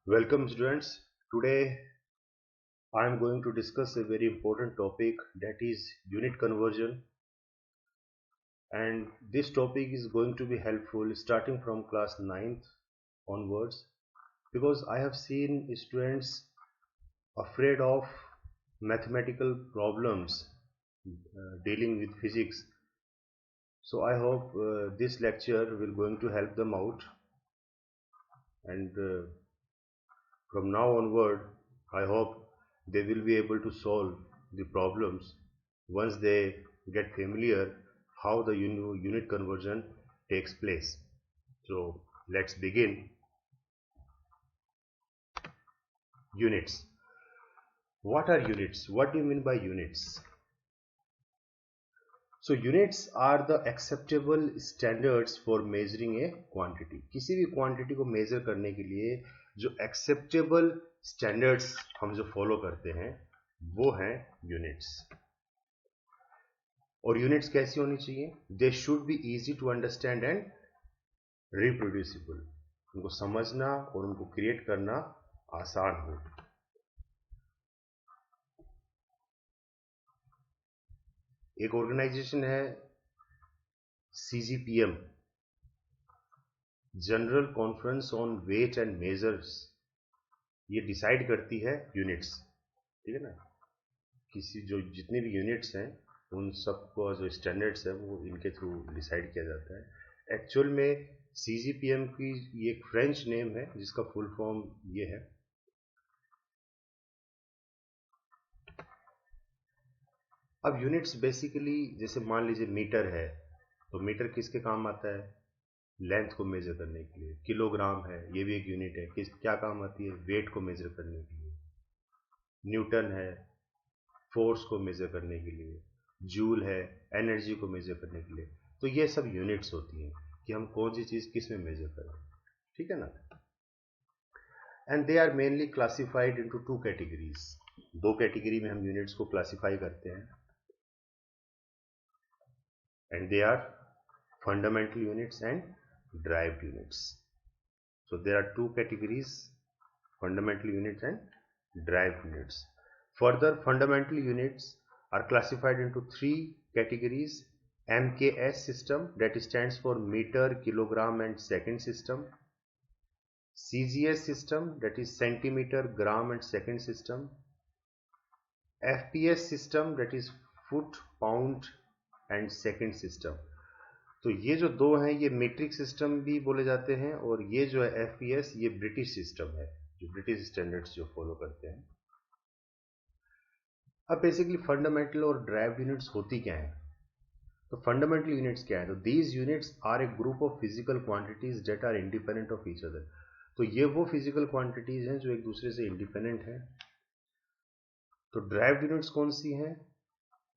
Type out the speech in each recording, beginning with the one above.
Welcome students. Today I am going to discuss a very important topic, that is unit conversion, and this topic is going to be helpful starting from class 9th onwards, because I have seen students afraid of mathematical problems dealing with physics. So I hope this lecture will going to help them out, and from now onward, I hope they will be able to solve the problems once they get familiar how the unit conversion takes place. So let's begin. Units. What are units? What do you mean by units? So units are the acceptable standards for measuring a quantity. किसी भी quantity को measure करने के लिए जो acceptable standards हम जो follow करते हैं वो हैं units. और यूनिट्स कैसी होनी चाहिए? They should be easy to understand and reproducible. उनको समझना और उनको क्रिएट करना आसान हो. एक ऑर्गेनाइजेशन है CGPM, general conference on weight and measures. ये डिसाइड करती है यूनिट्स, ठीक है ना. किसी जो जितने भी यूनिट्स हैं उन सबको जो स्टैंडर्ड्स है वो इनके थ्रू डिसाइड किया जाता है. एक्चुअल में CGPM की ये एक फ्रेंच नेम है जिसका फुल फॉर्म ये है. अब यूनिट्स बेसिकली जैसे मान लीजिए मीटर है, तो मीटर किसके काम आता है? लेंथ को मेजर करने के लिए. किलोग्राम है, ये भी एक यूनिट है, किस क्या काम आती है? वेट को मेजर करने के लिए. न्यूटन है, फोर्स को मेजर करने के लिए. जूल है, एनर्जी को मेजर करने के लिए. तो ये सब यूनिट्स होती हैं कि हम कौन सी चीज किस में मेजर करें, ठीक है ना. And they are mainly classified into two categories. दो कैटेगरी में हम यूनिट्स को क्लासिफाई करते हैं, and they are fundamental units and derived units. So there are two categories, fundamental units and derived units. Further, fundamental units are classified into three categories: MKS system, that stands for meter, kilogram and second system; CGS system, that is centimeter, gram and second system; FPS system, that is foot, pound and second system. तो ये जो दो हैं ये metric system भी बोले जाते हैं, और ये जो है FPS ये ब्रिटिश सिस्टम है जो ब्रिटिश स्टैंडर्ड्स जो फॉलो करते हैं. अब बेसिकली फंडामेंटल और ड्राइव्ड यूनिट्स होती क्या है? तो फंडामेंटल यूनिट्स क्या है? तो these units are a group of physical quantities that are independent of each other. तो ये वो फिजिकल क्वांटिटीज हैं जो एक दूसरे से इंडिपेंडेंट हैं. तो ड्राइव्ड यूनिट्स कौन सी हैं?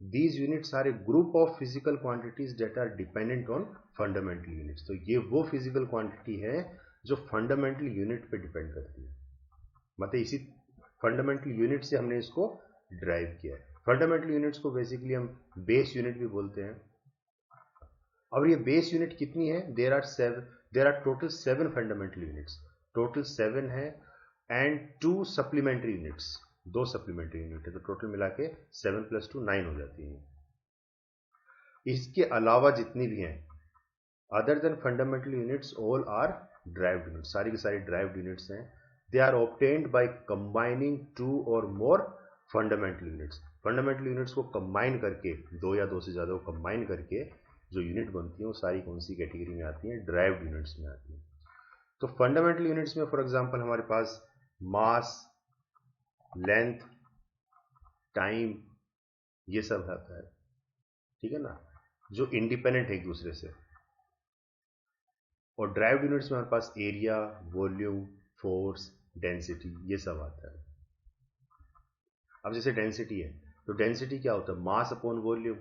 These units are a group of physical quantities that are dependent on fundamental units. तो ये वो physical quantity है जो fundamental unit पे depend करती है. मतलब इसी fundamental unit से हमने इसको derive किया है. fundamental units को basically हम base unit भी बोलते हैं. और ये base unit कितनी है? There are total 7 fundamental units. Total 7 है, and 2 supplementary units. दो सप्लीमेंट्री यूनिट है, तो टोटल मिला के 7 + 2 9 हो जाती है. इसके अलावा जितनी भी हैं other than fundamental units all are derived units. सारी की सारी ड्राइव्ड यूनिट्स हैं. They are obtained by combining 2 और more fundamental units. Fundamental units को कंबाइन करके, दो या दो से ज़्यादा को कंबाइन करके जो यूनिट बनती है वो सारी कौन सी कैटेगरी में आती हैं? ड्राइव्ड यूनिट्स में आती हैं. तो फंडामेंटल यूनिट्स में फॉर एग्जाम्पल हमारे पास मास, लेंथ, टाइम, ये सब आता है, ठीक है ना, जो इंडिपेंडेंट है एक दूसरे से. और ड्राइव्ड यूनिट्स में हमारे पास एरिया, वॉल्यूम, फोर्स, डेंसिटी, ये सब आता है. अब जैसे डेंसिटी है, तो डेंसिटी क्या होता है? Mass upon volume.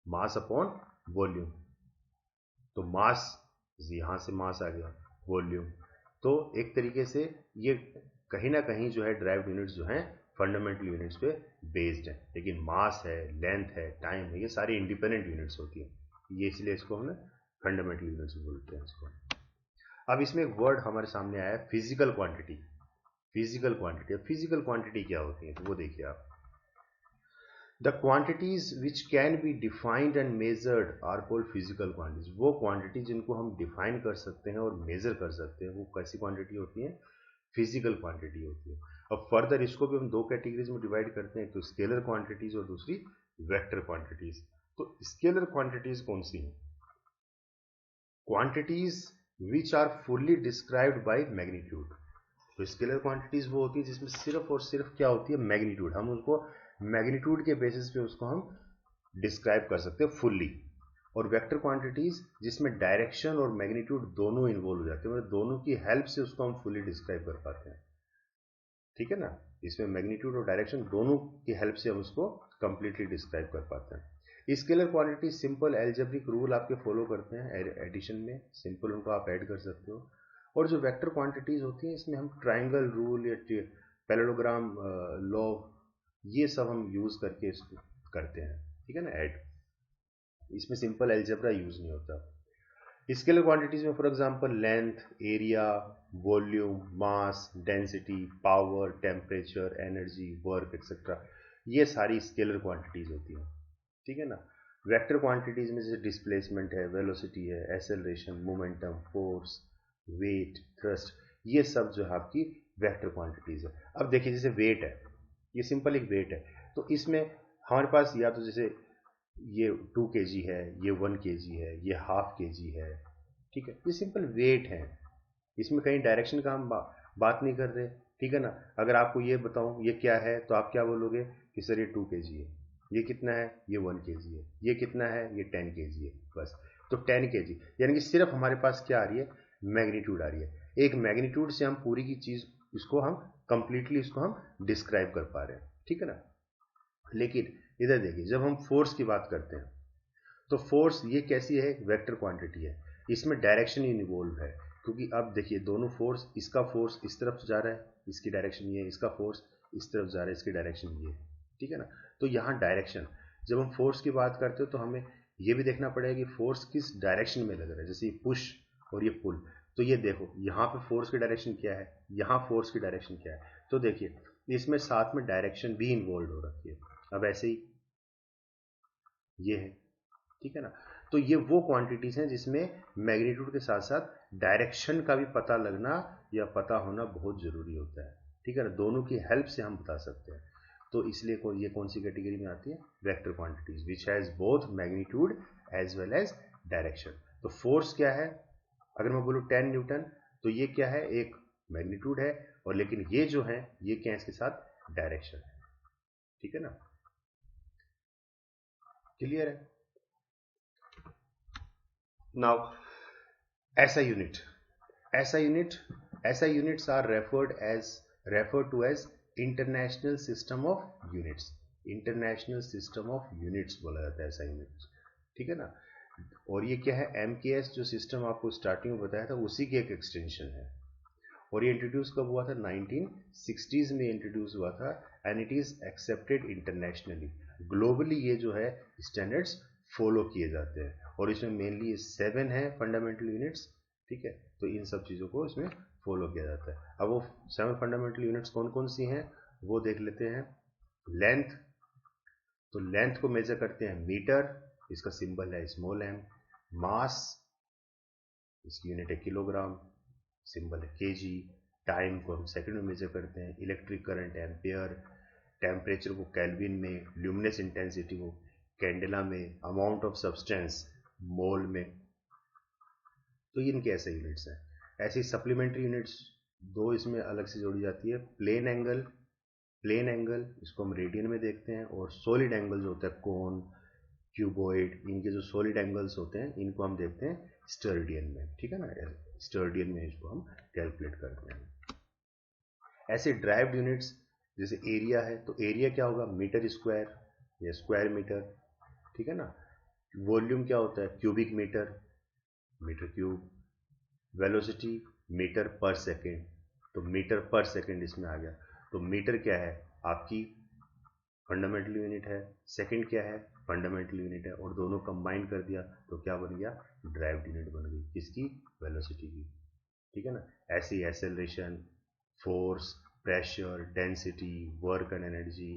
Mass upon volume. तो मास, यहां से मास आ गया, वॉल्यूम. तो एक तरीके से ये कहीं ना कहीं जो है ड्राइव्ड यूनिट्स जो हैं फंडामेंटल यूनिट्स पे बेस्ड है. लेकिन मास है, लेंथ है, टाइम है, ये सारी इंडिपेंडेंट यूनिट्स होती हैं. ये इसलिए इसको हमने फंडामेंटल यूनिट्स बोलते हैं इसको. अब इसमें एक वर्ड हमारे सामने आया है फिजिकल क्वांटिटी। फिजिकल क्वांटिटी, अब फिजिकल क्वांटिटी क्या होती है तो वो देखिए आप। The quantities which can be defined and measured are called physical quantities. वो क्वांटिटी जिनको हम डिफाइन कर सकते हैं और मेजर कर सकते हैं वो कैसी क्वांटिटी होती है? फिजिकल क्वांटिटी होती है। अब फर्दर इसको भी हम दो कैटेगरीज में डिवाइड करते हैं, तो स्केलर क्वांटिटीज और दूसरी वेक्टर क्वांटिटीज। तो स्केलर क्वांटिटीज कौन सी हैं? Quantities which are fully described by magnitude. तो स्केलर क्वांटिटीज वो होती है जिसमें सिर्फ और सिर्फ क्या होती है? मैग्नीट्यूड। हम उसको मैग्नीट्यूड के बेसिस पे उसको हम डिस्क्राइब कर सकते हैं फुल्ली। और वेक्टर क्वांटिटीज जिसमें डायरेक्शन और मैग्नीट्यूड दोनों इन्वॉल्व हो जाते हैं, मतलब दोनों की हेल्प से उसको हम फुल्ली डिस्क्राइब कर पाते हैं। ठीक है ना? इसमें मैग्नीट्यूड और डायरेक्शन दोनों की हेल्प से हम उसको कंप्लीटली डिस्क्राइब कर पाते हैं। Scalar quantity simple algebraic rule आपके फॉलो करते हैं एडिशन में, सिंपल उनको आप ऐड कर सकते हो। और जो वेक्टर क्वांटिटीज होती हैं इसमें हम ट्राइंगल रूल या पैरेललोग्राम लॉ ये सब हम यूज करके इसको करते हैं। ठीक है ना? ऐड, इसमें सिंपल एल्जेब्रा यूज नहीं होता। स्केलर क्वांटिटीज में for example length, area, volume, mass, density, power, temperature, energy, work etcetera, ये सारी स्केलर क्वांटिटीज होती हैं। ठीक है ना? वेक्टर क्वांटिटीज में जैसे डिस्प्लेसमेंट है, वेलोसिटी है, acceleration, momentum, force, weight, thrust, ये सब जो है आपकी वेक्टर क्वांटिटीज है। अब देखिए जैसे वेट है, ये सिंपल एक वेट है, तो इसमें हमारे पास या तो जैसे ये 2 kg है, ये 1 kg है, ये हाफ kg है। ठीक है? ये सिंपल वेट है, इसमें कहीं डायरेक्शन का हम बात नहीं कर रहे। ठीक है ना? अगर आपको ये बताऊं ये क्या है तो आप क्या बोलोगे कि सर ये 2 kg है। ये कितना है? ये 1 kg है। ये कितना है? ये 10 kg है। बस, तो 10 kg यानी कि सिर्फ हमारे पास क्या आ रही है? मैग्नीट्यूड आ रही है। एक मैग्नीट्यूड से हम पूरी की चीज इसको हम कंप्लीटली इसको हम डिस्क्राइब कर पा रहे हैं। ठीक है ना? लेकिन इधर देखिए, जब हम फोर्स की बात करते हैं तो फोर्स ये कैसी है? वेक्टर क्वांटिटी है, इसमें डायरेक्शन इन्वॉल्व है। क्योंकि अब देखिए दोनों फोर्स, इसका फोर्स इस तरफ जा रहा है, इसकी डायरेक्शन ये है, इसका फोर्स इस तरफ जा रहा है, इसकी डायरेक्शन ये है। ठीक है ना? तो यहाँ डायरेक्शन, जब हम फोर्स की बात करते हो तो हमें ये भी देखना पड़ेगा कि फोर्स किस डायरेक्शन में लग रहा है। जैसे ये पुश और ये पुल, तो ये देखो यहाँ पे फोर्स की डायरेक्शन क्या है, यहाँ फोर्स की डायरेक्शन क्या है। तो देखिए इसमें साथ में डायरेक्शन भी इन्वॉल्व हो रखी है। अब ऐसे ही ये है। ठीक है ना? तो ये वो क्वांटिटीज हैं जिसमें मैग्नीट्यूड के साथ साथ डायरेक्शन का भी पता लगना या पता होना बहुत जरूरी होता है। ठीक है ना? दोनों की हेल्प से हम बता सकते हैं। तो इसलिए ये कौन सी कैटेगरी में आती है? Vector quantities which has both magnitude as well as direction. तो फोर्स क्या है? अगर मैं बोलूँ 10 न्यूटन, तो ये क्या है? एक मैग्नीट्यूड है, और लेकिन ये जो है ये क्या है? इसके साथ डायरेक्शन है। ठीक है ना? क्लियर है? Now SI unit, SI units are referred to as international system of units। International system of units बोला जाता है SI यूनिट्स। ठीक है ना? और ये क्या है? MKS जो सिस्टम आपको स्टार्टिंग में बताया था उसी की एक एक्सटेंशन है। और ये इंट्रोड्यूस कब हुआ था? 1960s में इंट्रोड्यूस हुआ था, and it is accepted internationally. Globally ये जो है स्टैंडर्ड्स फॉलो किए जाते हैं, और इसमें मेनली 7 है फंडामेंटल यूनिट्स। ठीक है? तो इन सब चीज़ों को इसमें फॉलो किया जाता है। अब वो 7 फंडामेंटल यूनिट्स कौन कौन सी हैं वो देख लेते हैं। लेंथ, तो लेंथ को मेजर करते हैं मीटर, इसका सिंबल है स्मॉल m। मास, इसकी यूनिट है किलोग्राम, सिंबल है केजी। टाइम को हम सेकंड में मेजर करते हैं। Electric current ampere. टेम्परेचर को केल्विन में। ल्यूमिनस इंटेंसिटी को कैंडेला में। अमाउंट ऑफ सब्सटेंस मोल में। तो ये इनके ऐसे यूनिट्स हैं। ऐसी सप्लीमेंट्री यूनिट्स दो इसमें अलग से जोड़ी जाती है। प्लेन एंगल, इसको हम रेडियन में देखते हैं, और सॉलिड एंगल जो होता है कोन, क्यूबॉइड, इनके जो सॉलिड एंगल्स होते हैं इनको हम देखते हैं स्टर्डियन में। ठीक है ना? स्टर्डियन में इसको हम कैलकुलेट करते हैं। ऐसे ड्राइव्ड यूनिट्स जैसे एरिया है, तो एरिया क्या होगा? मीटर स्क्वायर या स्क्वायर मीटर। ठीक है ना? वॉल्यूम क्या होता है? Cubic metre, metre cube. Velocity metre per second, तो मीटर पर सेकेंड इसमें आ गया। तो मीटर क्या है? आपकी फंडामेंटल यूनिट है, सेकंड क्या है? फंडामेंटल यूनिट है, और दोनों कंबाइन कर दिया तो क्या बन गया? ड्राइव्ड यूनिट बन गई। किसकी? वेलोसिटी की। ठीक है ना। ऐसे ही acceleration, force, pressure, density, work and energy,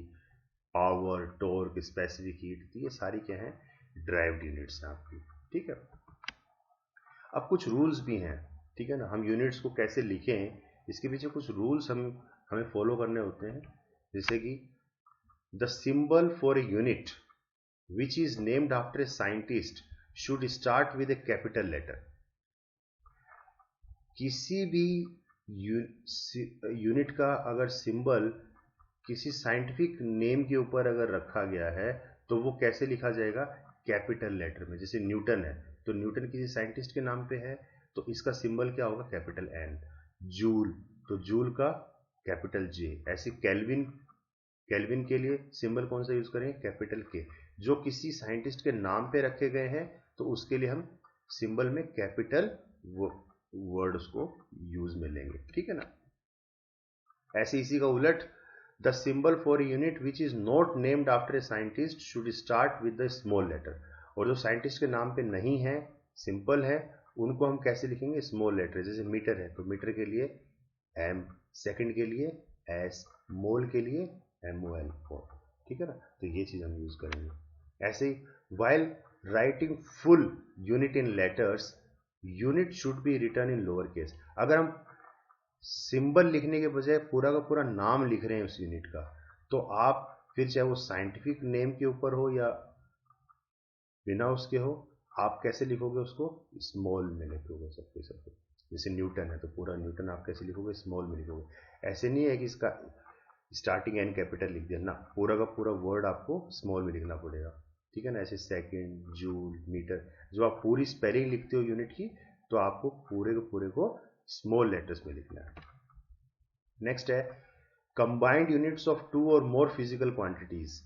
power, torque, specific heat, ये सारी क्या है, ड्राइव्ड यूनिट्स हैं आपकी। ठीक है। अब कुछ रूल्स भी हैं, ठीक है ना। हम यूनिट्स को कैसे लिखें, इसके पीछे कुछ रूल्स हमें फॉलो करने होते हैं। जैसे कि the symbol for a unit which is named after a scientist should start with a capital letter. किसी भी यूनिट का अगर सिंबल किसी साइंटिफिक नेम के ऊपर अगर रखा गया है तो वो कैसे लिखा जाएगा, कैपिटल लेटर में। जैसे न्यूटन है तो न्यूटन किसी साइंटिस्ट के नाम पे है तो इसका सिंबल क्या होगा, कैपिटल एन। जूल तो जूल का कैपिटल जे। ऐसे केल्विन के लिए सिंबल कौन सा यूज करेंगे, कैपिटल के। जो किसी साइंटिस्ट के नाम पे रखे गए हैं तो उसके लिए हम सिंबल में कैपिटल वर्ड्स को यूज में लेंगे, ठीक है ना। ऐसे इसी का उलट, the symbol for unit which is not named after a scientist should start with the small letter. और जो साइंटिस्ट के नाम पे नहीं है, सिंपल है, उनको हम कैसे लिखेंगे, स्मॉल लेटर। जैसे मीटर है तो मीटर के लिए एम, सेकंड के लिए एस, मोल के लिए MOL, ठीक है ना। तो ये चीज हम यूज करेंगे। ऐसे ही while writing full unit in letters, unit should be written in lower case. अगर हम सिंबल लिखने के बजाय पूरा का पूरा नाम लिख रहे हैं उस यूनिट का, तो आप फिर चाहे वो साइंटिफिक नेम के ऊपर हो या बिना उसके हो, आप कैसे लिखोगे उसको, स्मॉल में लिखोगे सबके सब। जैसे न्यूटन है तो पूरा न्यूटन आप कैसे लिखोगे, स्मॉल में लिखोगे। ऐसे नहीं है कि इसका स्टार्टिंग एन कैपिटल लिख दिया ना, पूरा का पूरा वर्ड आपको स्मॉल में लिखना पड़ेगा, ठीक है ना। ऐसे सेकंड, जूल, मीटर, जो आप पूरी स्पेलिंग लिखते हो यूनिट की तो आपको पूरे के पूरे को स्मॉल लेटर्स में लिखना है। नेक्स्ट है combined units of two or more physical quantities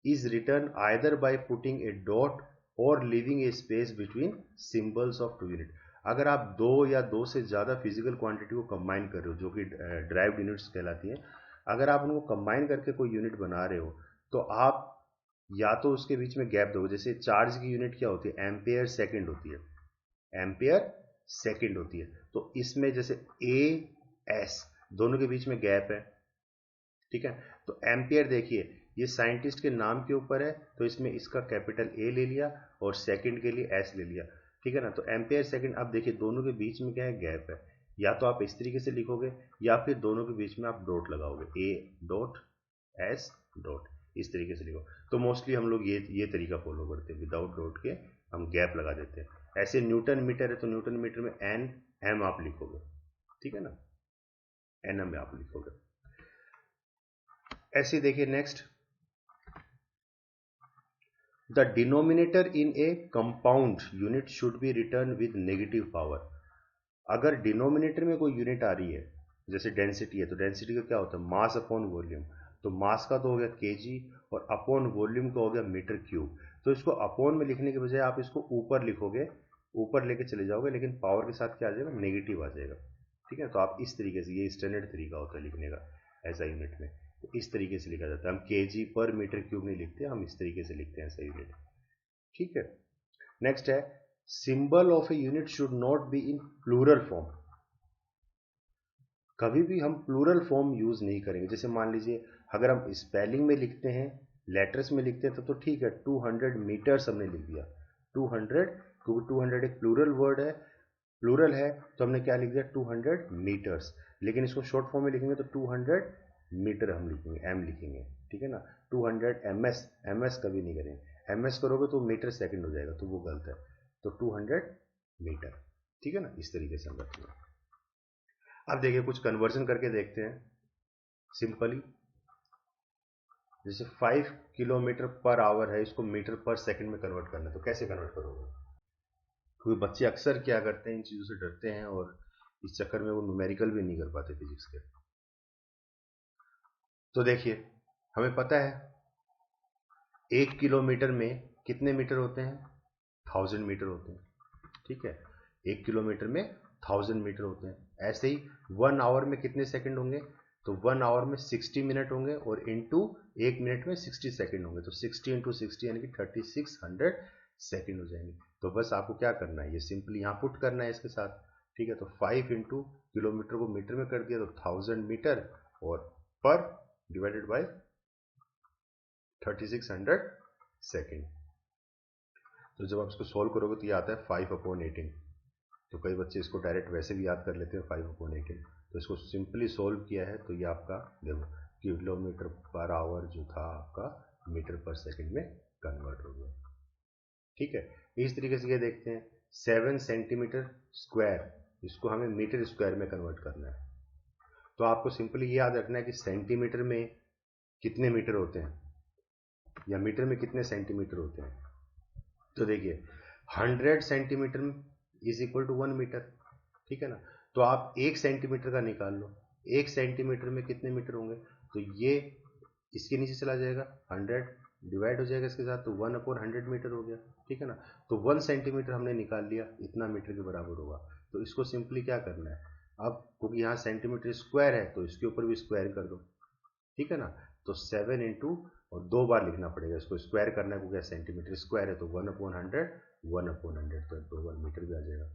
is written either by putting a dot or leaving a space between symbols of two unit. अगर आप दो या दो से ज्यादा फिजिकल क्वांटिटी को कंबाइन कर रहे हो, जो कि ड्राइव्ड यूनिट्स कहलाती है, अगर आप उनको कंबाइन करके कोई यूनिट बना रहे हो तो आप या तो उसके बीच में गैप दोगे। जैसे चार्ज की यूनिट क्या होती है, एम्पेयर सेकंड होती है, एम्पेयर सेकंड होती है। तो इसमें जैसे ए एस दोनों के बीच में गैप है, ठीक है। तो एम्पियर देखिए, ये साइंटिस्ट के नाम के ऊपर है तो इसमें इसका कैपिटल ए ले लिया और सेकंड के लिए एस ले लिया, ठीक है ना। तो एम्पियर सेकंड, अब देखिए दोनों के बीच में क्या है, गैप है। या तो आप इस तरीके से लिखोगे या फिर दोनों के बीच में आप डॉट लगाओगे, ए डॉट एस डॉट, इस तरीके से लिखो। तो मोस्टली हम लोग ये तरीका फॉलो करते हैं, विदाउट डॉट के हम गैप लगा देते हैं। ऐसे न्यूटन मीटर है तो न्यूटन मीटर में एन एम आप लिखोगे, ठीक है ना, एन एम आप लिखोगे। ऐसे देखिए next, the denominator in A compound unit should be return with negative power. अगर डिनोमिनेटर में कोई यूनिट आ रही है, जैसे डेंसिटी है तो डेंसिटी का क्या होता है, मास अपॉन वॉल्यूम। तो मास का तो हो गया केजी और अपॉन वॉल्यूम का हो गया मीटर क्यूब। तो इसको अपॉन में लिखने के बजाय आप इसको ऊपर लिखोगे, ऊपर लेके चले जाओगे, लेकिन पावर के साथ क्या आ जाएगा, नेगेटिव आ जाएगा, ठीक है। तो आप इस तरीके से, ये स्टैंडर्ड तरीका होता है लिखने का ऐसा यूनिट में, तो इस तरीके से लिखा जाता है। हम केजी पर मीटर क्यूब नहीं लिखते, हम इस तरीके से लिखते हैं ऐसा यूनिट, ठीक है। नेक्स्ट है symbol of a unit should not be in plural form. कभी भी हम प्लूरल फॉर्म यूज नहीं करेंगे। जैसे मान लीजिए अगर हम स्पेलिंग में लिखते हैं, लेटर्स में लिखते हैं तो ठीक है, 200 मीटर्स हमने लिख दिया, 200, क्योंकि 200 एक प्लूरल वर्ड है, प्लूरल है तो हमने क्या लिख दिया, 200 मीटर्स। लेकिन इसको शॉर्ट फॉर्म में लिखेंगे तो 200 मीटर हम लिखेंगे, एम लिखेंगे, ठीक है ना। 200 ms, ms कभी नहीं करेंगे, ms करोगे तो मीटर सेकंड हो जाएगा, तो वो गलत है। तो 200 मीटर, ठीक है ना, इस तरीके से हम रखेंगे। अब देखिए कुछ कन्वर्जन करके देखते हैं सिंपली। जैसे 5 किलोमीटर पर आवर है, इसको मीटर पर सेकंड में कन्वर्ट करना है, तो कैसे कन्वर्ट करोगे। क्योंकि बच्चे अक्सर क्या करते हैं, इन चीज़ों से डरते हैं और इस चक्कर में वो न्यूमेरिकल भी नहीं कर पाते फिजिक्स के। तो देखिए हमें पता है 1 किलोमीटर में कितने मीटर होते हैं, 1000 मीटर होते हैं, ठीक है। 1 किलोमीटर में 1000 मीटर होते हैं। ऐसे ही 1 आवर में कितने सेकंड होंगे, तो 1 आवर में 60 मिनट होंगे और इंटू 1 मिनट में 60 सेकंड होंगे। तो 60 इंटू 60 यानी कि 3600 सेकंड हो जाएंगे। तो बस आपको क्या करना है, ये सिंपली यहाँ पुट करना है इसके साथ, ठीक है, तो 5 इंटू किलोमीटर को मीटर में कर दिया तो 1000 मीटर और पर डिवाइडेड बाय 3600 सेकेंड। तो जब आप इसको सोल्व करोगे तो ये आता है 5/18। तो कई बच्चे इसको डायरेक्ट वैसे भी याद कर लेते हैं 5/18। तो इसको सिंपली सोल्व किया है तो ये आपका देखो किलोमीटर पर आवर जो था आपका मीटर पर सेकेंड में कन्वर्ट हो गया। ठीक है, इस तरीके से ये देखते हैं 7 सेंटीमीटर स्क्वायर, इसको हमें मीटर स्क्वायर में कन्वर्ट करना है। तो आपको सिंपली ये याद रखना है कि सेंटीमीटर में कितने मीटर होते हैं या मीटर में कितने सेंटीमीटर होते हैं। तो देखिए 100 centimetre is equal to 1 metre. ठीक है ना, तो आप 1 सेंटीमीटर का निकाल लो, 1 सेंटीमीटर में कितने मीटर होंगे, तो ये इसके नीचे चला जाएगा, 100 डिवाइड हो जाएगा इसके साथ, तो 1/100 मीटर हो गया। ठीक है ना, तो 1 सेंटीमीटर हमने निकाल लिया, इतना मीटर के बराबर होगा। तो इसको सिंपली क्या करना है, अब क्योंकि यहाँ सेंटीमीटर स्क्वायर है तो इसके ऊपर भी स्क्वायर कर दो। ठीक है ना, तो 7 इंटू और 2 बार लिखना पड़ेगा, इसको स्क्वायर करना है क्योंकि सेंटीमीटर स्क्वायर है, तो 1/100 1/100 तो 2 बार मीटर भी आ जाएगा।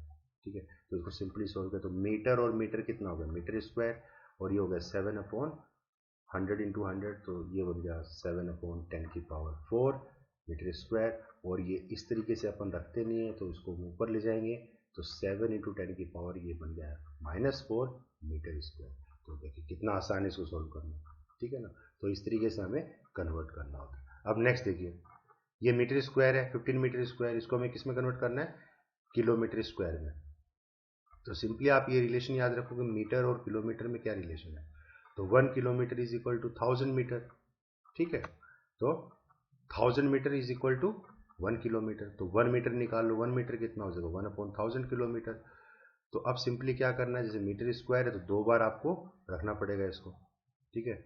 ठीक है, तो इसको सिंपली सोल्व करें तो मीटर और मीटर कितना हो गया, मीटर स्क्वायर, और ये हो गया 7/100 इंटू 100, तो ये बन गया 7/10⁴ मीटर स्क्वायर। और ये इस तरीके से अपन रखते नहीं है तो इसको ऊपर ले जाएंगे, तो 7 इंटू 10⁻, ये बन गया -4 मीटर स्क्वायर। तो देखिए कितना आसान है इसको सोल्व करना। ठीक है ना, तो इस तरीके से हमें कन्वर्ट करना होता है। अब नेक्स्ट देखिए, ये मीटर स्क्वायर है 15 मीटर स्क्वायर, इसको हमें किस में कन्वर्ट करना है, किलोमीटर स्क्वायर में। तो सिंपली आप ये रिलेशन याद रखोगे, मीटर और किलोमीटर में क्या रिलेशन है, तो 1 kilometre is equal to 1000 metre. ठीक है, तो 1000 metre is equal to 1 kilometre, तो 1 मीटर निकाल लो, 1 मीटर कितना हो जाएगा, 1/1000 किलोमीटर। तो अब सिंपली क्या करना है, जैसे मीटर स्क्वायर है तो 2 बार आपको रखना पड़ेगा इसको। ठीक है,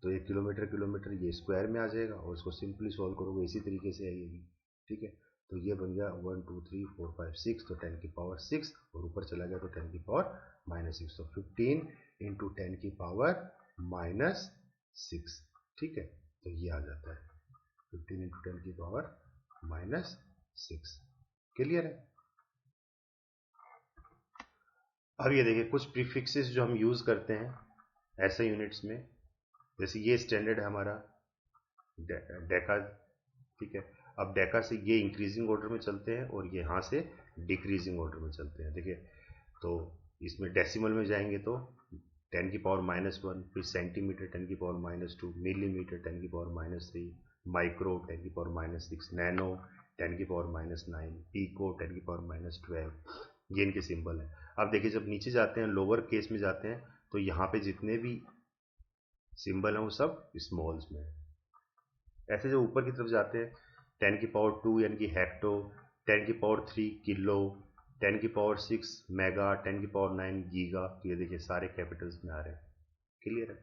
तो 1 किलोमीटर किलोमीटर ये स्क्वायर में आ जाएगा और इसको सिंपली सॉल्व करोगे इसी तरीके से आएगी। ठीक है, तो ये बन गया 1 2 3 4 5 6, तो 10⁻6 और ऊपर चला गया तो 10⁻6, तो 15 इंटू 10⁻6। ठीक है, तो ये आ जाता है 15 इंटू 10⁻6। क्लियर है। अब ये देखिए कुछ प्रीफिक्सेस जो हम यूज करते हैं ऐसे यूनिट्स में, जैसे ये स्टैंडर्ड है हमारा डेका। ठीक है, अब डेका से ये इंक्रीजिंग ऑर्डर में चलते हैं और ये यहाँ से डिक्रीजिंग ऑर्डर में चलते हैं। देखिए, तो इसमें डेसिमल में जाएंगे तो 10⁻⁻1, फिर centimetre 10⁻⁻2, millimetre 10⁻⁻3, micro 10⁻⁻6, nano 10⁻⁻9, pico 10⁻⁻12, ये इनके सिंबल है। अब देखिए जब नीचे जाते हैं लोअर केस में जाते हैं तो यहाँ पे जितने भी सिंबल हैं वो सब स्मॉल्स में है। ऐसे जो ऊपर की तरफ जाते हैं 10⁻2 यानी कि हेक्टो, 10⁻3 किलो, 10⁻6 मेगा, 10⁻9 गीगा, तो ये देखिए सारे कैपिटल्स में आ रहे हैं। क्लियर है।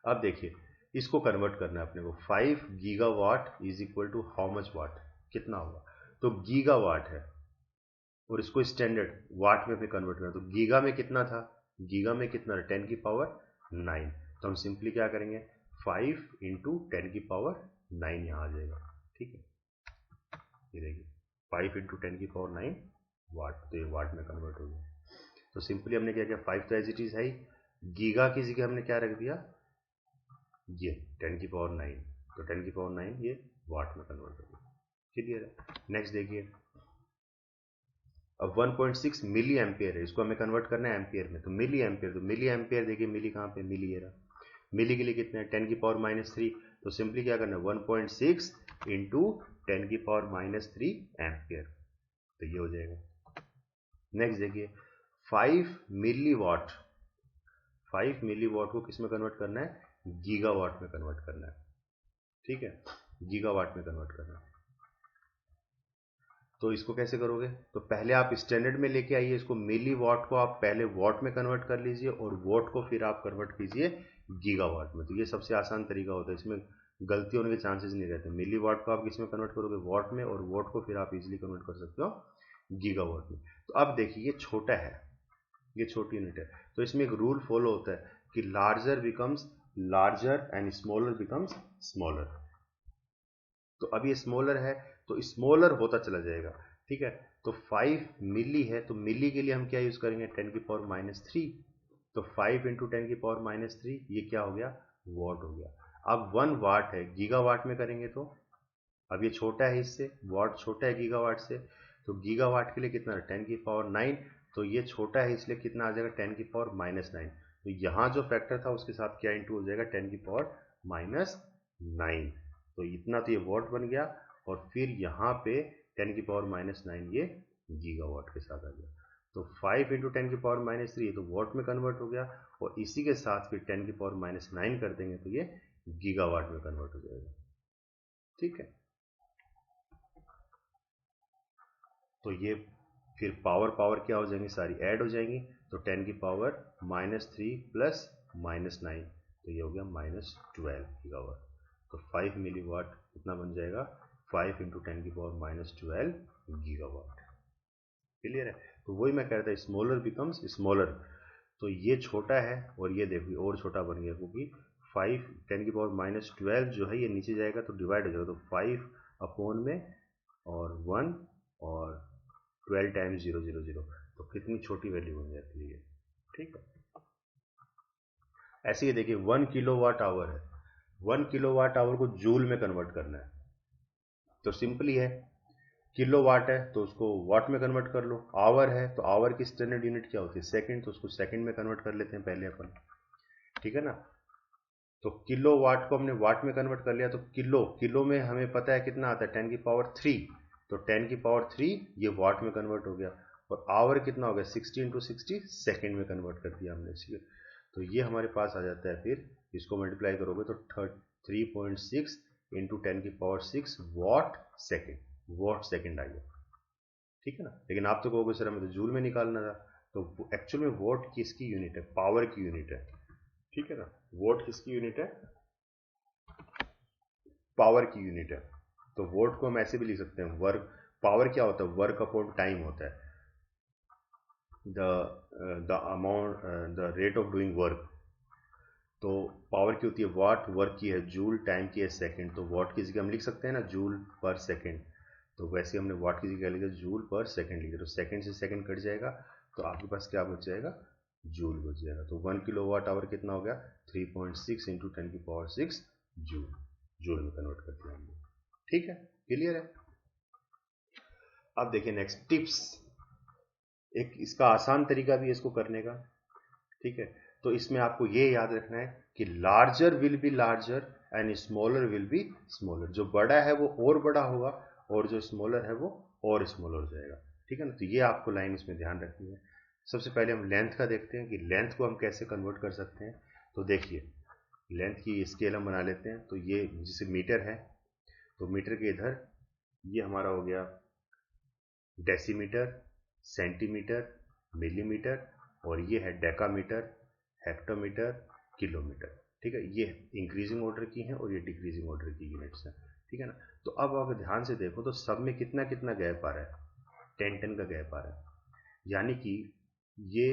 अब देखिए इसको कन्वर्ट करना है अपने को, 5 gigawatt is equal to how much watt, कितना होगा, तो गीगावाट है और इसको स्टैंडर्ड वाट में भी कन्वर्ट करना, तो गीगा में कितना था, गीगा में कितना, 10⁻9, तो हम सिंपली क्या करेंगे 5 इंटू 10⁻9 यहाँ आ जाएगा। ठीक है, ये देखिए 5 इंटू 10⁻9 वाट, तो ये वाट में कन्वर्ट हो गया। तो सिंपली हमने क्या किया, 5 तो एज इट इज है ही, गीगा की जगह हमने क्या रख दिया, ये 10⁻9, तो 10⁻9 ये वाट में कन्वर्ट हो गया। क्लियर है। नेक्स्ट देखिए, अब 1.6 मिली एम्पियर है, इसको हमें कन्वर्ट करना है एम्पियर में, तो मिली एम्पियर, तो मिली एम्पियर देखिए मिली कहाँ पे, मिली ये रहा, मिली के लिए कितने हैं 10⁻⁻3, तो सिंपली क्या करना है 1.6 इंटू 10⁻⁻3 एम्पियर, तो ये हो जाएगा। नेक्स्ट देखिए 5 मिली वाट, 5 मिली वाट को किस में कन्वर्ट करना है, गीगावाट में कन्वर्ट करना है। ठीक है, गीगावाट में कन्वर्ट करना है। तो इसको कैसे करोगे, तो पहले आप स्टैंडर्ड में लेके आइए इसको, मिली वाट को आप पहले वाट में कन्वर्ट कर लीजिए और वाट को फिर आप कन्वर्ट कीजिए गीगावाट में, तो ये सबसे आसान तरीका होता है, इसमें गलती होने के चांसेस नहीं रहते। मिली वाट को आप किस में कन्वर्ट करोगे, वाट में, और वाट को फिर आप इजीली कन्वर्ट कर सकते हो गीगावाट में। तो अब देखिए ये छोटा है, ये छोटी यूनिट है, तो इसमें एक रूल फॉलो होता है कि larger becomes larger and smaller becomes smaller. तो अब ये स्मॉलर है तो स्मॉलर होता चला जाएगा। ठीक है, तो 5 मिली है, तो मिली के लिए हम क्या यूज करेंगे 10 की पावर -3। तो 5 इंटू 10 की पावर -3 ये क्या हो गया वॉट हो गया। अब 1 वाट है, गीगावाट में करेंगे तो अब ये छोटा है इससे, वॉट छोटा है गीगावाट से, तो गीगावाट के लिए कितना 10 की पावर 9, तो ये छोटा है इसलिए कितना आ जाएगा 10 की पावर -9। तो यहाँ जो फैक्टर था उसके साथ क्या इंटू हो जाएगा 10 की पावर -9। तो इतना तो ये वॉट बन गया, और फिर यहाँ पे 10 की पावर -9 ये गीगावाट के साथ आ गया। तो 5 इंटू 10 की पावर -3 तो वॉट में कन्वर्ट हो गया, और इसी के साथ फिर 10 की पावर -9 कर देंगे तो ये गीगावाट में कन्वर्ट हो जाएगा। ठीक है, तो ये फिर पावर पावर क्या हो जाएंगी सारी ऐड हो जाएंगी, तो 10 की पावर -3 प्लस -9 तो ये हो गया -12 गीगावाट। तो 5 मिलीवाट कितना बन जाएगा 5 इंटू 10 की पावर -12 गीगावाट। क्लियर है, तो वही मैं कह रहा था स्मॉलर बिकम्स स्मॉलर। तो ये छोटा है और ये देखिए और छोटा बन गया, क्योंकि 5 10 की पावर -12 जो है ये नीचे जाएगा तो डिवाइड हो जाएगा, तो 5 अपॉन में और 1 और 12 टाइम्स 000, तो कितनी छोटी वैल्यू बन जाती है। ठीक है, ऐसे ही देखिए 1 किलोवाट आवर है, 1 किलोवाट आवर को जूल में कन्वर्ट करना है, तो सिंपली है किलोवाट है तो उसको वाट में कन्वर्ट कर लो, आवर है तो आवर की स्टैंडर्ड यूनिट क्या होती है सेकंड, तो उसको सेकंड में कन्वर्ट कर लेते हैं पहले अपन। ठीक है ना, तो किलो वाट को हमने वाट में कन्वर्ट कर लिया, तो किलो किलो में हमें पता है कितना आता है 10 की पावर 3, तो 10 की पावर 3 ये वाट में कन्वर्ट हो गया, और आवर कितना हो गया 60 इंटू 60 सेकेंड में कन्वर्ट कर दिया हमने इसी। तो ये हमारे पास आ जाता है, फिर इसको मल्टीप्लाई करोगे तो 3.6 इंटू 10 की पावर 6 वॉट सेकेंड आ गया। ठीक है ना, लेकिन आप तो कहोगे सर हमें तो जूल में निकालना था, तो एक्चुअल में वॉट किसकी यूनिट है पावर की यूनिट है। ठीक है ना, वोट किसकी यूनिट है पावर की यूनिट है। तो वोट को हम ऐसे भी लिख सकते हैं वर्क, पावर क्या होता है वर्क अपॉन टाइम होता है, the amount the rate of doing work. तो पावर की होती है वाट, वर्क की है जूल, टाइम की है सेकंड, तो वाट की जगह हम लिख सकते हैं ना जूल पर सेकंड, तो वैसे हमने वाट की जगह लिखा जूल पर सेकंड लिखा, तो सेकंड से सेकंड कट जाएगा तो आपके पास क्या बच जाएगा जूल बच जाएगा। तो 1 किलोवाट आवर कितना हो गया 3.6 इंटू 10 की पावर 6 जूल, जूल में कन्वर्ट कर दिया हमने। ठीक है, क्लियर है। अब देखिए नेक्स्ट टिप्स, एक इसका आसान तरीका भी है इसको करने का। ठीक है, तो इसमें आपको ये याद रखना है कि larger will be larger and smaller will be smaller, जो बड़ा है वो और बड़ा होगा और जो स्मॉलर है वो और स्मॉलर हो जाएगा। ठीक है ना, तो ये आपको लाइन इसमें ध्यान रखनी है। सबसे पहले हम लेंथ का देखते हैं कि लेंथ को हम कैसे कन्वर्ट कर सकते हैं। तो देखिए लेंथ की स्केल हम बना लेते हैं, तो ये जैसे मीटर है तो मीटर के इधर ये हमारा हो गया डेसीमीटर, सेंटीमीटर, मिलीमीटर, और ये है डेकामीटर, हेक्टोमीटर, किलोमीटर। ठीक है, ये इंक्रीजिंग ऑर्डर की हैं और ये डिक्रीजिंग ऑर्डर की यूनिट्स हैं। ठीक है ना, तो अब अगर ध्यान से देखो तो सब में कितना कितना गैप आ रहा है 10 का गैप आ रहा है, यानी कि ये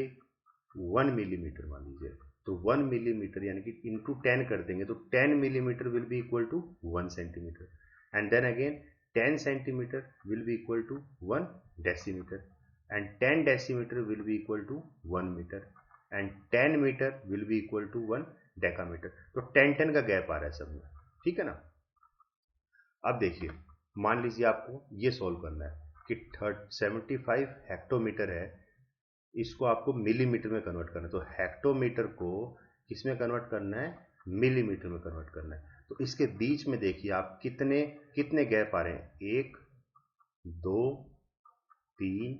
1 मिलीमीटर मान लीजिए, तो 1 मिलीमीटर यानी कि इंटू 10 कर देंगे तो 10 millimetre will be equal to 1 centimetre, and then again 10 centimetre will be equal to 1 decimetre, and 10 decimetre will be equal to 1 metre, and 10 metre will be equal to 1 decametre. तो 10 का gap आ रहा है सब में। ठीक है ना, अब देखिए मान लीजिए आपको ये सॉल्व करना है कि 75 हेक्टोमीटर है, इसको आपको मिलीमीटर में कन्वर्ट करना है, तो हेक्टोमीटर को किसमें कन्वर्ट करना है मिलीमीटर में कन्वर्ट करना है। तो इसके बीच में देखिए आप कितने कितने गैप आ रहे हैं 1 2 3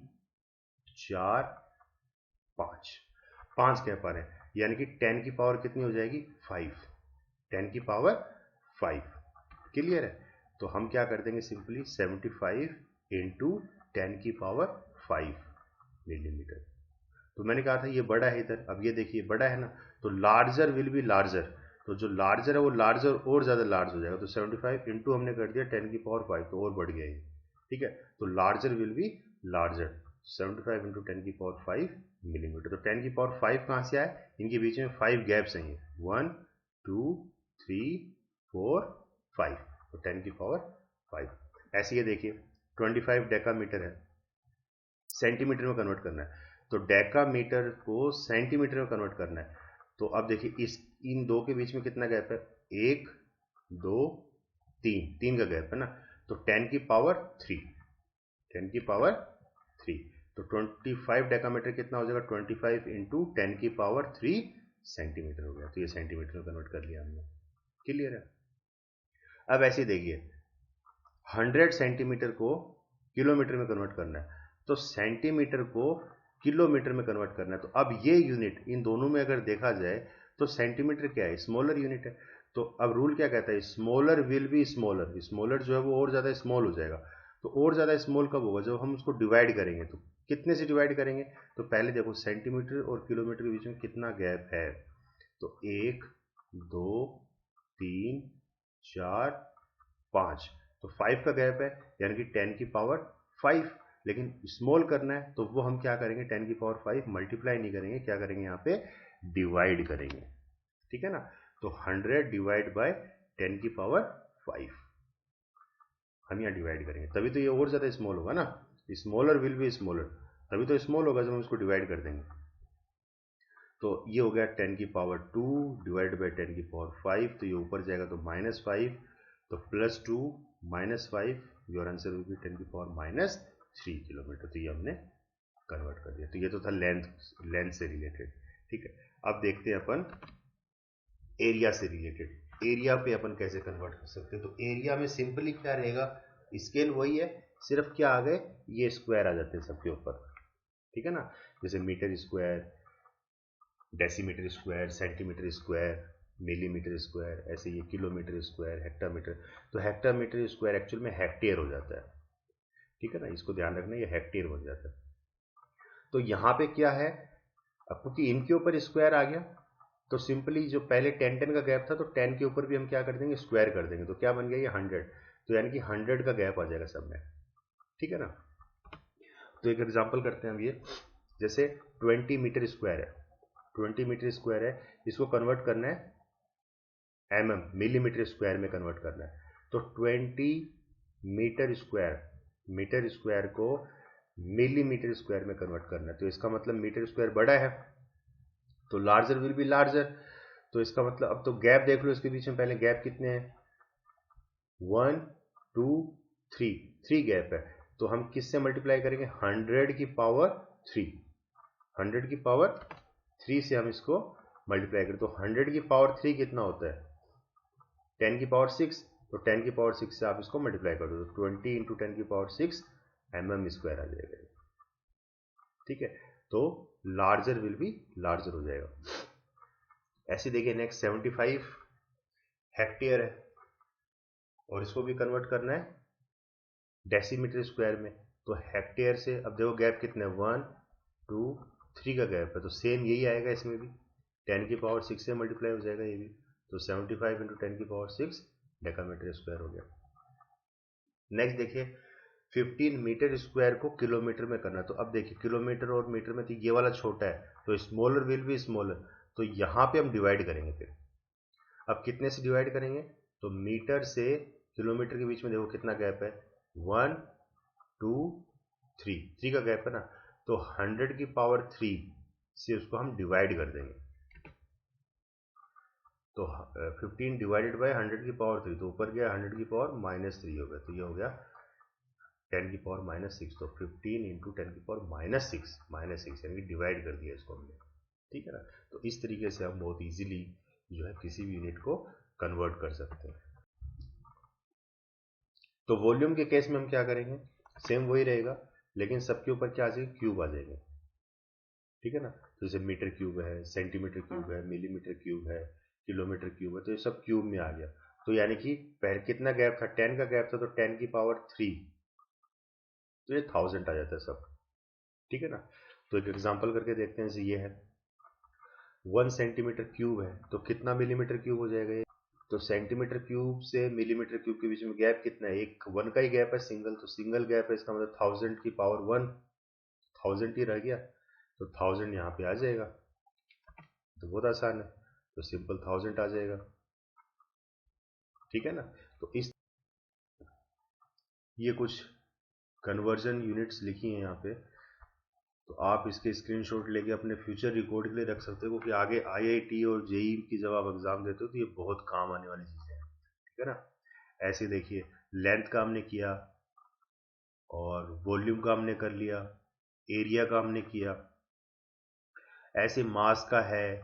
4 5 गैप आ रहे हैं, यानी कि 10 की पावर कितनी हो जाएगी 5, 10 की पावर 5। क्लियर है, तो हम क्या कर देंगे सिंपली 75 इंटू 10 की पावर 5 मिलीमीटर। तो मैंने कहा था ये बड़ा है इधर, अब ये देखिए बड़ा है ना, तो लार्जर विल बी लार्जर, तो जो लार्जर है वो लार्जर और ज़्यादा लार्ज हो जाएगा, तो 75 इंटू हमने कर दिया 10 की पावर 5 तो और बढ़ गया ये। ठीक है, तो larger will be larger 75 into 10 की पावर 5 मिलीमीटर। तो 10 की पावर 5 कहाँ से आए, इनके बीच में 5 गैप्स हैं, 1 2 3 4 5, तो 10 की पावर 5। ऐसे ये देखिए 25 डेकामीटर है, सेंटीमीटर में कन्वर्ट करना है, तो डेकामीटर को सेंटीमीटर में कन्वर्ट करना है। तो अब देखिए इस इन दो के बीच में कितना गैप है, 1 2 3, 3 का गैप है ना, तो 10 की पावर 3, 10 की पावर 3, तो 25 डेकामीटर कितना हो जाएगा, 25 इंटू 10 की पावर 3 सेंटीमीटर हो गया। तो ये सेंटीमीटर में कन्वर्ट कर लिया हमने। क्लियर है। अब ऐसे देखिए 100 सेंटीमीटर को किलोमीटर में कन्वर्ट करना है, तो सेंटीमीटर को किलोमीटर में कन्वर्ट करना है। तो अब ये यूनिट इन दोनों में अगर देखा जाए तो सेंटीमीटर क्या है, स्मॉलर यूनिट है। तो अब रूल क्या कहता है, smaller will be smaller, smaller जो है वो और ज्यादा स्मॉल हो जाएगा। तो और ज्यादा स्मॉल कब होगा, जब हम उसको डिवाइड करेंगे। तो कितने से डिवाइड करेंगे, तो पहले देखो सेंटीमीटर और किलोमीटर के बीच में कितना गैप है, तो 1 2 3 4 5, तो 5 का गैप है, यानी कि 10 की पावर 5। लेकिन स्मॉल करना है तो वो हम क्या करेंगे, 10 की पावर 5 मल्टीप्लाई नहीं करेंगे, क्या करेंगे यहाँ पे डिवाइड करेंगे। ठीक है ना, तो 100 डिवाइड बाय 10 की पावर 5 हम यहाँ डिवाइड करेंगे, तभी तो ये और ज्यादा स्मॉल होगा ना, स्मॉलर विल बी स्मॉलर, तभी तो स्मॉल होगा जब हम इसको डिवाइड कर देंगे। तो ये हो गया 10 की पावर 2 डिवाइड बाई 10 की पावर 5, तो ये ऊपर जाएगा तो -5, तो +2 -5, योर आंसर विल बी 10 की पावर -3 किलोमीटर। तो ये हमने कन्वर्ट कर दिया। तो ये तो था लेंथ से रिलेटेड। ठीक है, अब देखते हैं अपन एरिया से रिलेटेड। एरिया पे अपन कैसे कन्वर्ट कर सकते हैं, तो एरिया में सिंपली क्या रहेगा, स्केल वही है, सिर्फ क्या आ गए, ये स्क्वायर आ जाते हैं सबके ऊपर। ठीक है ना, जैसे metre square, decimetre square, centimetre square, millimetre square, ऐसे ये किलोमीटर स्क्वायर, हेक्टामीटर। तो हेक्टामीटर स्क्वायर एक्चुअल में हेक्टेयर हो जाता है। ठीक है ना, इसको ध्यान रखना, ये हेक्टेयर बन जाता है। तो यहाँ पे क्या है, अब क्योंकि इनके ऊपर स्क्वायर आ गया, तो सिंपली जो पहले 10 का गैप था, तो 10 के ऊपर भी हम क्या कर देंगे, स्क्वायर कर देंगे, तो क्या बन गया ये 100। तो यानी कि 100 का गैप आ जाएगा सब में। ठीक है ना, तो एक एग्जांपल करते हैं हम ये, जैसे 20 मीटर स्क्वायर है, 20 मीटर स्क्वायर है, इसको कन्वर्ट करना है मिलीमीटर स्क्वायर में कन्वर्ट करना है। तो 20 मीटर स्क्वायर को मिलीमीटर स्क्वायर में कन्वर्ट करना है, तो इसका मतलब मीटर स्क्वायर बड़ा है, तो लार्जर विल बी लार्जर। तो इसका मतलब अब तो गैप देख लो इसके बीच में, पहले गैप कितने हैं, 1 2 3, 3 गैप है, तो हम किससे मल्टीप्लाई करेंगे, 100 की पावर 3, 100 की पावर 3 से हम इसको मल्टीप्लाई करें। तो 100 की पावर 3 कितना होता है, 10 की पावर 6, तो 10 की पावर 6 से आप इसको मल्टीप्लाई कर दो, तो 20 इंटू 10 की पावर 6 mm स्क्वायर आ जाएगा। ठीक है, तो लार्जर विल बी लार्जर हो जाएगा। ऐसे देखिए नेक्स्ट 75 हेक्टेयर है, और इसको भी कन्वर्ट करना है डेसीमीटर स्क्वायर में। तो हेक्टेयर से अब देखो गैप कितने, 1 2 3 का गैप है, तो सेम यही आएगा इसमें भी, 10 की पावर 6 से मल्टीप्लाई हो जाएगा ये भी। तो 75 इंटू 10 की पावर 6 डेकामीटर स्क्वायर हो गया। नेक्स्ट देखिए 15 मीटर स्क्वायर को किलोमीटर में करना है। तो अब देखिए किलोमीटर और मीटर में तो ये वाला छोटा है, तो स्मॉलर विल बी स्मॉलर, तो यहाँ पे हम डिवाइड करेंगे। फिर अब कितने से डिवाइड करेंगे, तो मीटर से किलोमीटर के बीच में देखो कितना गैप है, 1 2 3, 3 का गैप है ना, तो 100 की पावर 3 से उसको हम डिवाइड कर देंगे। तो 15 डिवाइडेड बाय 100 की पावर 3, तो ऊपर गया 100 की पावर -3 हो गया, तो ये हो गया 10 की पावर -6, तो 15 इंटू 10 की पावर -6 यानी कि डिवाइड कर दिया इसको हमने। ठीक है ना, तो इस तरीके से हम बहुत इजीली जो है किसी भी यूनिट को कन्वर्ट कर सकते हैं। तो वॉल्यूम के केस में हम क्या करेंगे, सेम वही रहेगा, लेकिन सबके ऊपर क्या आ जाएगा, क्यूब आ जाएंगे। ठीक है ना, तो जैसे मीटर क्यूब है, सेंटीमीटर क्यूब है, मिलीमीटर क्यूब है, किलोमीटर क्यूब है, तो ये सब क्यूब में आ गया। तो यानी कि पहले कितना गैप था, 10 का गैप था, तो 10 की पावर 3, तो ये 1000 आ जाता है सब। ठीक है ना, तो एक एग्जांपल करके देखते हैं, जैसे ये है 1 सेंटीमीटर क्यूब है, तो कितना मिलीमीटर क्यूब हो जाएगा ये, तो सेंटीमीटर क्यूब से मिलीमीटर क्यूब के बीच में गैप कितना है, एक 1 का ही गैप है, सिंगल, तो सिंगल गैप है, इसका मतलब 1000 की पावर 1, 1000 ही रह गया, तो 1000 यहाँ पे आ जाएगा। तो बहुत आसान है, तो सिंपल 1000 आ जाएगा। ठीक है ना, तो इस ये कुछ कन्वर्जन यूनिट्स लिखी हैं यहाँ पे, तो आप इसके स्क्रीनशॉट लेके अपने फ्यूचर रिकॉर्ड के लिए रख सकते हो, क्योंकि आगे आईआईटी और जेईई की जब आप एग्जाम देते हो तो ये बहुत काम आने वाली चीज़ें हैं, ठीक है ना। ऐसे देखिए, लेंथ का हमने किया, और वॉल्यूम का हमने कर लिया, एरिया का हमने किया, ऐसे मास का है,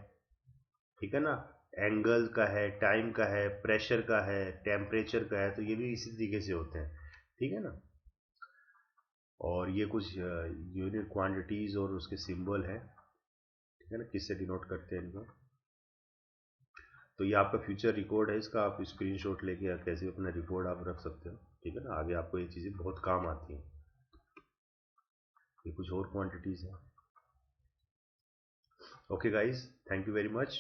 ठीक है ना, एंगल का है, टाइम का है, प्रेशर का है, टेम्परेचर का है, तो ये भी इसी तरीके से होते हैं, ठीक है ना। और ये कुछ यूनिट क्वांटिटीज और उसके सिंबल है, ठीक है ना, किससे डिनोट करते हैं इनको। तो ये आपका फ्यूचर रिकॉर्ड है, इसका आप स्क्रीनशॉट लेके कैसे अपना रिकॉर्ड आप रख सकते हो, ठीक है ना। आगे आपको ये चीज़ें बहुत काम आती हैं। ये कुछ और क्वांटिटीज हैं। Okay guys, thank you very much.